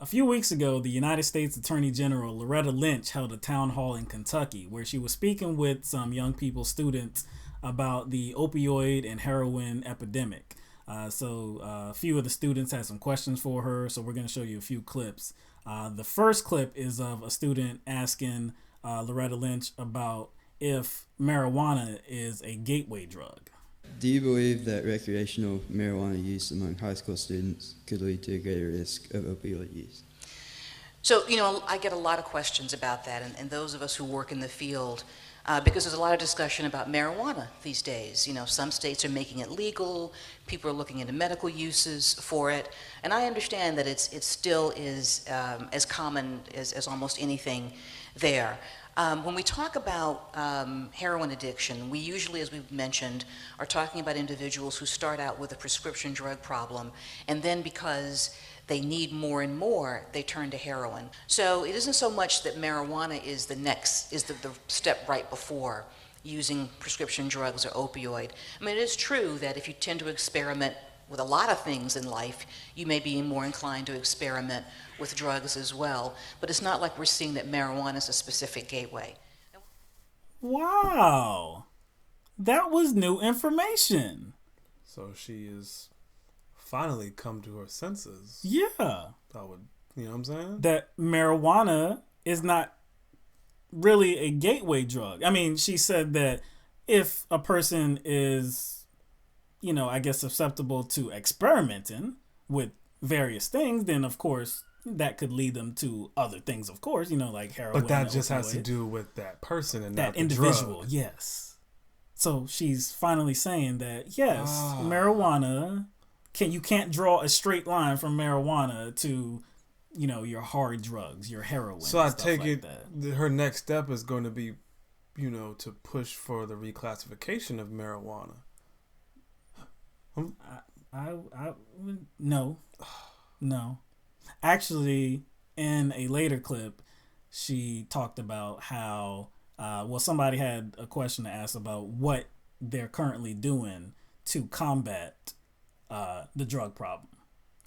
A few weeks ago, the United States Attorney General Loretta Lynch held a town hall in Kentucky where she was speaking with some young people, students, about the opioid and heroin epidemic. A few of the students had some questions for her, so we're going to show you a few clips. The first clip is of a student asking Loretta Lynch about if marijuana is a gateway drug. Do you believe that recreational marijuana use among high school students could lead to a greater risk of opioid use? So, I get a lot of questions about that, and those of us who work in the field, because there's a lot of discussion about marijuana these days. Some states are making it legal, people are looking into medical uses for it, and I understand that it still is as common as almost anything there. When we talk about heroin addiction, we usually, as we've mentioned, are talking about individuals who start out with a prescription drug problem, and then because they need more and more, they turn to heroin. So it isn't so much that marijuana is the step right before using prescription drugs or opioid. I mean, it is true that if you tend to experiment with a lot of things in life, you may be more inclined to experiment with drugs as well. But it's not like we're seeing that marijuana is a specific gateway. Wow. That was new information. So she is finally come to her senses. Yeah. You know what I'm saying? That marijuana is not really a gateway drug. I mean, she said that if a person is, I guess susceptible to experimenting with various things, then of course that could lead them to other things, of course, like heroin. But that just has to do with that person and that not the individual. drug. Yes. So she's finally saying that, yes, marijuana, you can't draw a straight line from marijuana to, your hard drugs, your heroin. So I take like it her next step is going to be, to push for the reclassification of marijuana. No. Actually, in a later clip, she talked about how, somebody had a question to ask about what they're currently doing to combat the drug problem.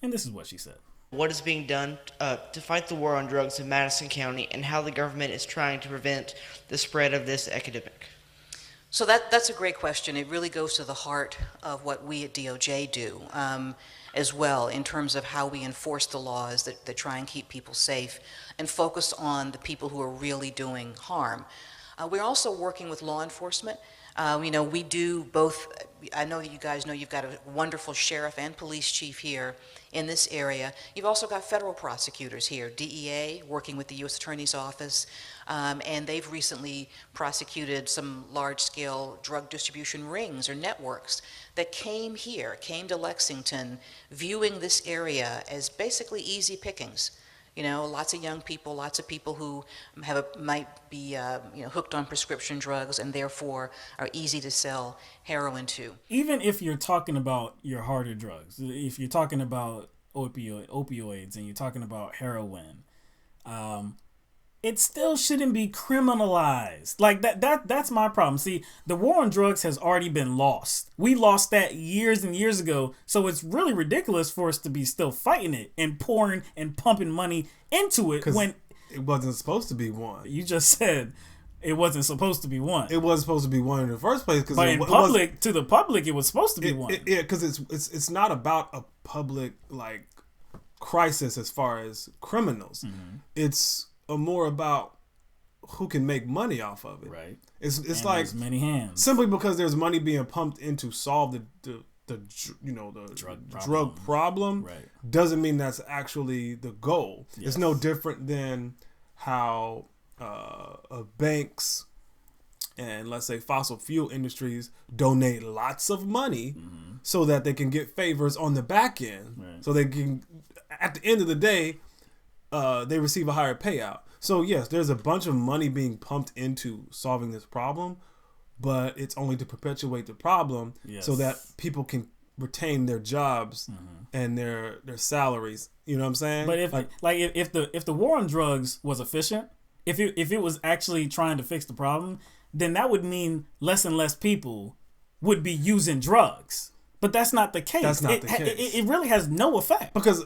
And this is what she said. What is being done to fight the war on drugs in Madison County, and how the government is trying to prevent the spread of this epidemic? So that's a great question. It really goes to the heart of what we at DOJ do as well, in terms of how we enforce the laws that try and keep people safe and focus on the people who are really doing harm. We're also working with law enforcement. We do both. I know that you guys know you've got a wonderful sheriff and police chief here in this area. You've also got federal prosecutors here, DEA, working with the U.S. Attorney's Office, and they've recently prosecuted some large-scale drug distribution rings or networks that came to Lexington, viewing this area as basically easy pickings. Lots of young people, lots of people who might be hooked on prescription drugs and therefore are easy to sell heroin to. Even if you're talking about your harder drugs, if you're talking about opioids and you're talking about heroin, it still shouldn't be criminalized. Like that's my problem. See, the war on drugs has already been lost. We lost that years and years ago. So it's really ridiculous for us to be still fighting it and pouring and pumping money into it when it wasn't supposed to be won. You just said it wasn't supposed to be won. It wasn't supposed to be won in the first place. But in public, to the public, it was supposed to be won. Yeah, because it's not about a public crisis as far as criminals. Mm-hmm. It's more about who can make money off of it. Right. It's and like there's many hands. Simply because there's money being pumped in to solve the drug problem. Right. Doesn't mean that's actually the goal. Yes. It's no different than how banks and, let's say, fossil fuel industries donate lots of money so that they can get favors on the back end. Right. So they can, at the end of the day, they receive a higher payout. So yes, there's a bunch of money being pumped into solving this problem, but it's only to perpetuate the problem so that people can retain their jobs and their salaries. You know what I'm saying? But if the war on drugs was efficient, if it was actually trying to fix the problem, then that would mean less and less people would be using drugs. But that's not the case. That's not the case. It really has no effect. Because,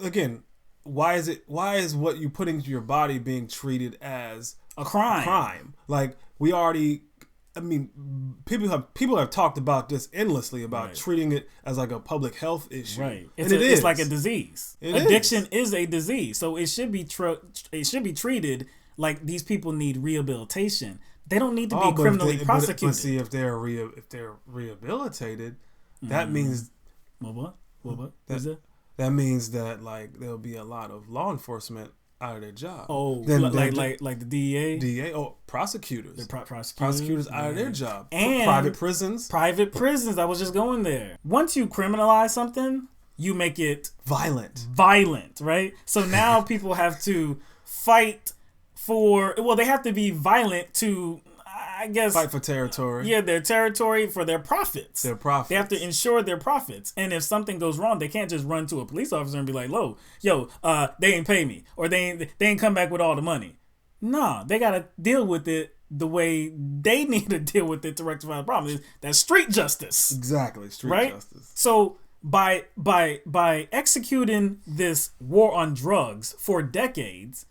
again, why is what you put into your body being treated as A crime. Like we already, I mean, people have talked about this endlessly about Right. treating it as like a public health issue. Right. And It's like a disease. It Addiction is a disease. So it should be treated like these people need rehabilitation. They don't need to be criminally prosecuted. But see, if they're rehabilitated, that means What? That- Is it? that means that like there'll be a lot of law enforcement out of their job. Oh, Then like the DEA? DA, prosecutors. The prosecutors? Prosecutors out of their Yeah. job. And Private prisons. Private prisons. I was just going there. Once you criminalize something, you make it Violent. violent, right? So now people have to fight they have to be violent to, I guess, Fight for territory. yeah, their territory for their profits. Their profits. They have to ensure their profits. And if something goes wrong, they can't just run to a police officer and be like, they ain't pay me, or they ain't come back with all the money. Nah, they got to deal with it the way they need to deal with it to rectify the problem. That's street justice. Exactly. Street Right? justice. So by executing this war on drugs for decades,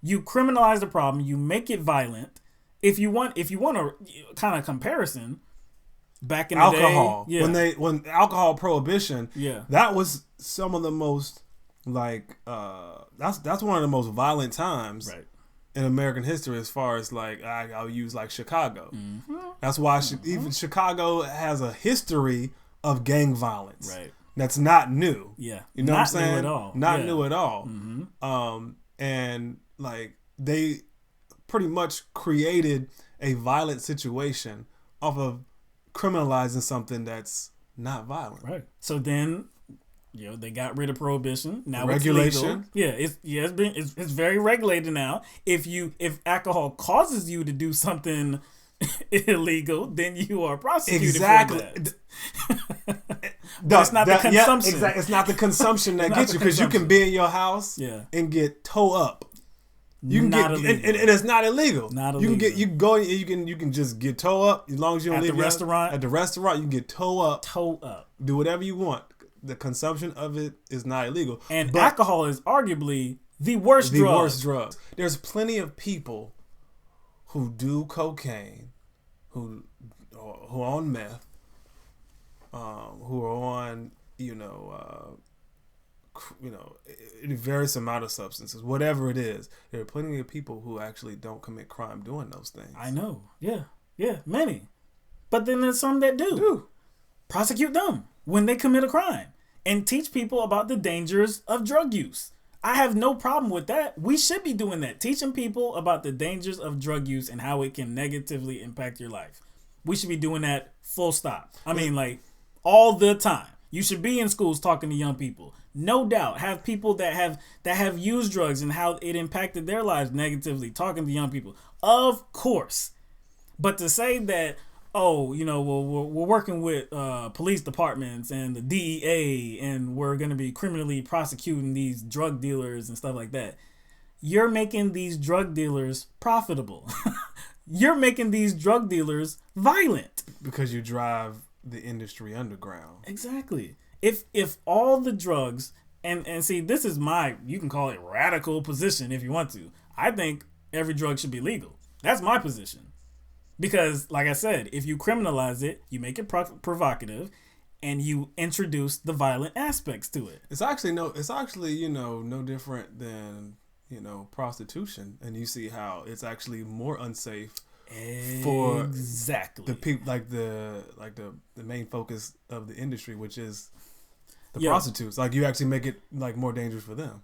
you criminalize the problem, you make it violent. If you want a kind of comparison, back in the Alcohol. day, When alcohol prohibition, Yeah. that was some of the most like that's one of the most violent times right, in American history as far as like I'll use like Chicago. Mm-hmm. That's why even Chicago has a history of gang violence. right, That's not new. yeah, You know not what I'm saying? new at all, Not Yeah. new at all. Mm-hmm. And like they pretty much created a violent situation off of criminalizing something that's not violent. Right. So then, they got rid of prohibition. Now Regulation. it's legal. It's very regulated now. If alcohol causes you to do something illegal, then you are prosecuted Exactly. for that. But it's not the consumption. Yeah, exactly. It's not the consumption that Not gets the you, because you can consumption. be in your house Yeah. and get towed up. You can Not get illegal. and it's not illegal. Not You can illegal. you can just get towed up as long as you don't At the leave your house. restaurant? At the restaurant, you can get towed up. Toe up. Do whatever you want. The consumption of it is not illegal. And But alcohol is arguably the worst the drug. worst drug. There's plenty of people who do cocaine, who are on meth, who are on various amount of substances, whatever it is. There are plenty of people who actually don't commit crime doing those things. I know. Yeah, many. But then there's some that do. Prosecute them when they commit a crime and teach people about the dangers of drug use. I have no problem with that. We should be doing that, teaching people about the dangers of drug use and how it can negatively impact your life. We should be doing that full stop. I mean, like, all the time. You should be in schools talking to young people. No doubt. Have people that have used drugs and how it impacted their lives negatively, talking to young people. Of course. But to say that, we're working with police departments and the DEA and we're going to be criminally prosecuting these drug dealers and stuff like that, you're making these drug dealers profitable. You're making these drug dealers violent. Because you drive the industry underground. Exactly. If all the drugs, and see, this is you can call it radical position if you want to. I think every drug should be legal. That's my position. Because, like I said, if you criminalize it, you make it provocative, and you introduce the violent aspects to it. It's actually no different than prostitution, and you see how it's actually more unsafe for exactly the people, like the main focus of the industry, which is the prostitutes. Like, you actually make it like more dangerous for them.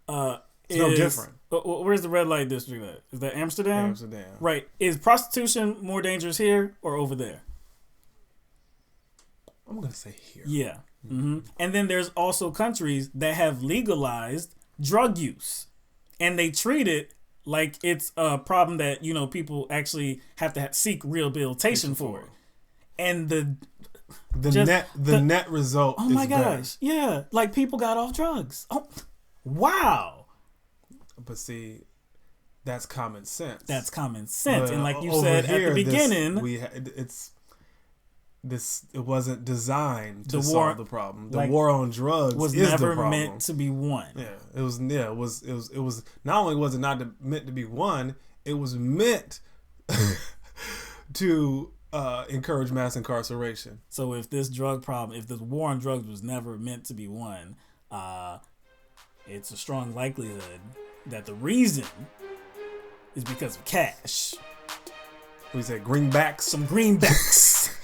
It's no different. Where's the red light district at? Is that Amsterdam? Amsterdam. Right. Is prostitution more dangerous here or over there? I'm gonna say here. Yeah. Mm-hmm. And then there's also countries that have legalized drug use, and they treat it like it's a problem that people actually have to seek rehabilitation for. And the net result. Oh my gosh! Yeah, like people got off drugs. Oh, wow. But see, that's common sense. That's common sense, But and like you over said here, at the beginning, it wasn't designed to The solve war- the problem. The like, war on drugs was is the never problem. meant to be won. Yeah, it was. Yeah, it was. Not only was it not meant to be won, it was meant to encourage mass incarceration. So if this war on drugs was never meant to be won, it's a strong likelihood that the reason is because of cash. We said greenbacks. Some greenbacks.